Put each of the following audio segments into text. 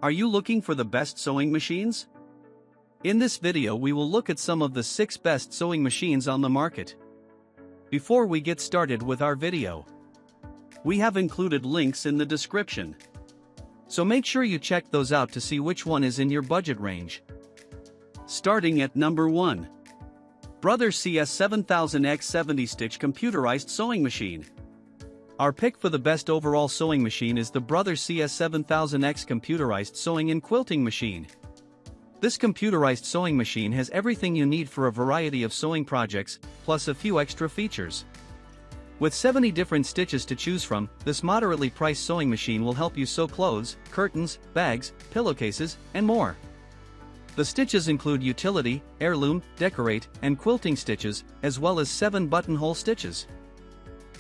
Are you looking for the best sewing machines? In this video we will look at some of the 6 best sewing machines on the market. Before we get started with our video, we have included links in the description. So make sure you check those out to see which one is in your budget range. Starting at number 1. Brother CS7000X 70-stitch computerized sewing machine. Our pick for the best overall sewing machine is the Brother CS7000X computerized sewing and quilting machine. This computerized sewing machine has everything you need for a variety of sewing projects, plus a few extra features. With 70 different stitches to choose from, this moderately priced sewing machine will help you sew clothes, curtains, bags, pillowcases, and more. The stitches include utility, heirloom, decorate, and quilting stitches, as well as 7 buttonhole stitches.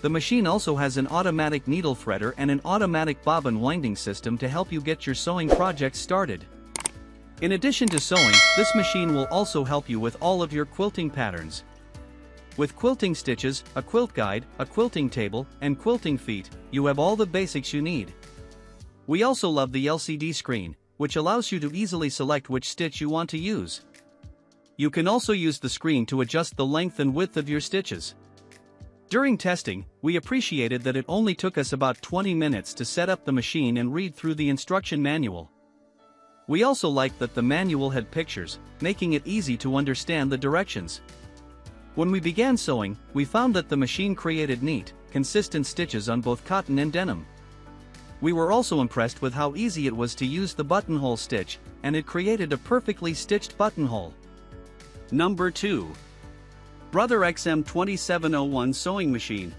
The machine also has an automatic needle threader and an automatic bobbin winding system to help you get your sewing projects started. In addition to sewing, this machine will also help you with all of your quilting patterns. With quilting stitches, a quilt guide, a quilting table, and quilting feet, you have all the basics you need. We also love the LCD screen, which allows you to easily select which stitch you want to use. You can also use the screen to adjust the length and width of your stitches. During testing, we appreciated that it only took us about 20 minutes to set up the machine and read through the instruction manual. We also liked that the manual had pictures, making it easy to understand the directions. When we began sewing, we found that the machine created neat, consistent stitches on both cotton and denim. We were also impressed with how easy it was to use the buttonhole stitch, and it created a perfectly stitched buttonhole. Number 2. Brother XM2701 Sewing Machine.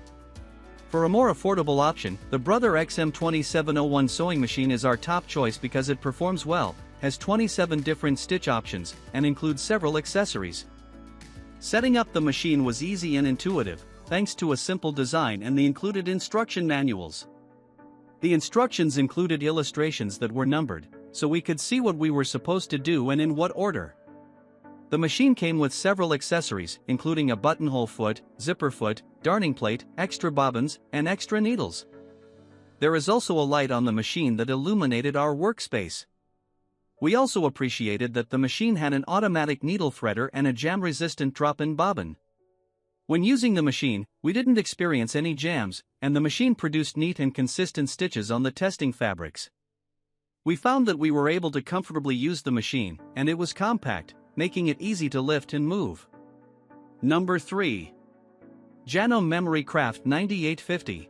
For a more affordable option, the Brother XM2701 sewing machine is our top choice because it performs well, has 27 different stitch options, and includes several accessories. Setting up the machine was easy and intuitive, thanks to a simple design and the included instruction manuals. The instructions included illustrations that were numbered, so we could see what we were supposed to do and in what order. The machine came with several accessories, including a buttonhole foot, zipper foot, darning plate, extra bobbins, and extra needles. There is also a light on the machine that illuminated our workspace. We also appreciated that the machine had an automatic needle threader and a jam-resistant drop-in bobbin. When using the machine, we didn't experience any jams, and the machine produced neat and consistent stitches on the testing fabrics. We found that we were able to comfortably use the machine, and it was compact, making it easy to lift and move. Number 3. Janome Memory Craft 9850.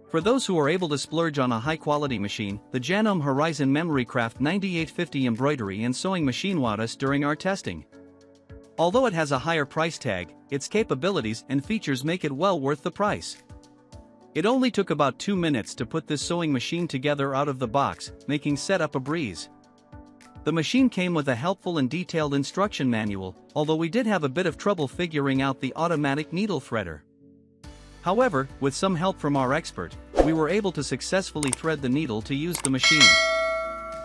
For those who are able to splurge on a high-quality machine, the Janome Horizon Memory Craft 9850 embroidery and sewing machine wowed us during our testing. Although it has a higher price tag, its capabilities and features make it well worth the price. It only took about 2 minutes to put this sewing machine together out of the box, making setup a breeze. The machine came with a helpful and detailed instruction manual, although we did have a bit of trouble figuring out the automatic needle threader. However, with some help from our expert, we were able to successfully thread the needle to use the machine.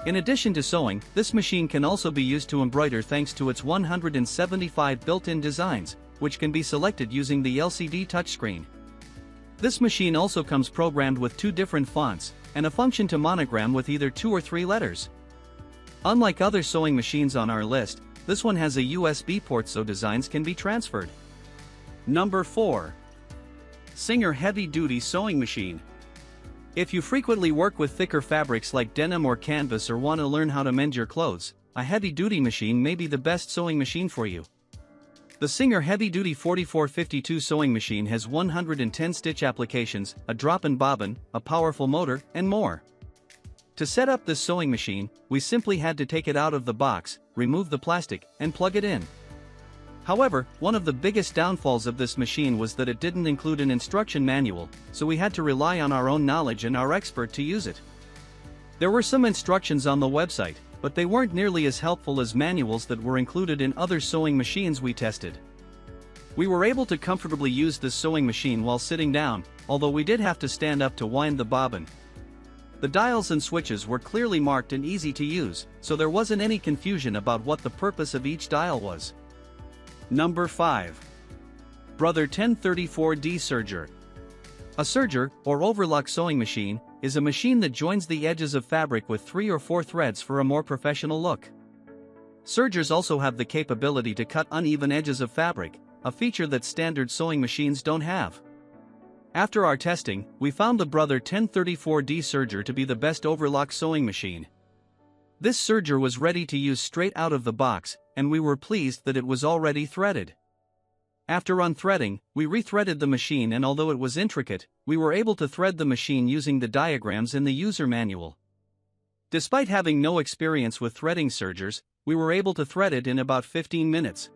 In addition to sewing, this machine can also be used to embroider thanks to its 175 built-in designs, which can be selected using the LCD touchscreen. This machine also comes programmed with 2 different fonts, and a function to monogram with either 2 or 3 letters. Unlike other sewing machines on our list, this one has a USB port so designs can be transferred. Number 4. Serger Heavy Duty Sewing Machine. If you frequently work with thicker fabrics like denim or canvas or want to learn how to mend your clothes, a heavy-duty machine may be the best sewing machine for you. The Serger Heavy Duty 4452 sewing machine has 110 stitch applications, a drop-in bobbin, a powerful motor, and more. To set up this sewing machine, we simply had to take it out of the box, remove the plastic, and plug it in. However, one of the biggest downfalls of this machine was that it didn't include an instruction manual, so we had to rely on our own knowledge and our expert to use it. There were some instructions on the website, but they weren't nearly as helpful as manuals that were included in other sewing machines we tested. We were able to comfortably use this sewing machine while sitting down, although we did have to stand up to wind the bobbin. The dials and switches were clearly marked and easy to use, so there wasn't any confusion about what the purpose of each dial was. Number 5. Brother 1034D Serger. A serger, or overlock sewing machine, is a machine that joins the edges of fabric with 3 or 4 threads for a more professional look. Sergers also have the capability to cut uneven edges of fabric, a feature that standard sewing machines don't have. After our testing, we found the Brother 1034D serger to be the best overlock sewing machine. This serger was ready to use straight out of the box, and we were pleased that it was already threaded. After unthreading, we rethreaded the machine, and although it was intricate, we were able to thread the machine using the diagrams in the user manual. Despite having no experience with threading sergers, we were able to thread it in about 15 minutes.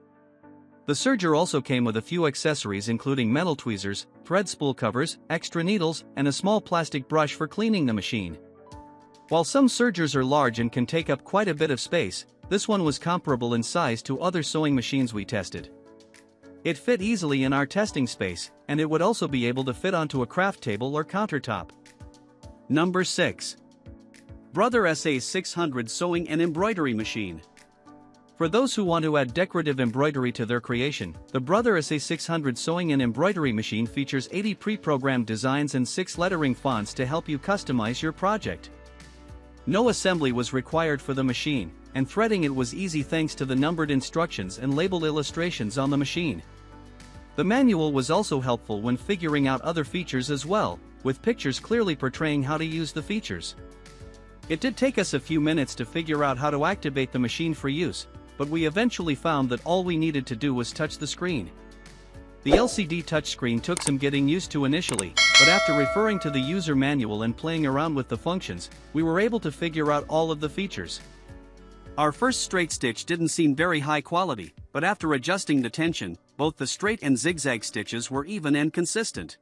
The serger also came with a few accessories including metal tweezers, thread spool covers, extra needles, and a small plastic brush for cleaning the machine. While some sergers are large and can take up quite a bit of space, this one was comparable in size to other sewing machines we tested. It fit easily in our testing space, and it would also be able to fit onto a craft table or countertop. Number 6. Brother SA600 Sewing and Embroidery Machine. For those who want to add decorative embroidery to their creation, the Brother SA600 Sewing and Embroidery Machine features 80 pre-programmed designs and 6 lettering fonts to help you customize your project. No assembly was required for the machine, and threading it was easy thanks to the numbered instructions and labeled illustrations on the machine. The manual was also helpful when figuring out other features as well, with pictures clearly portraying how to use the features. It did take us a few minutes to figure out how to activate the machine for use, but we eventually found that all we needed to do was touch the screen. The LCD touchscreen took some getting used to initially, but after referring to the user manual and playing around with the functions, we were able to figure out all of the features. Our first straight stitch didn't seem very high quality, but after adjusting the tension, both the straight and zigzag stitches were even and consistent.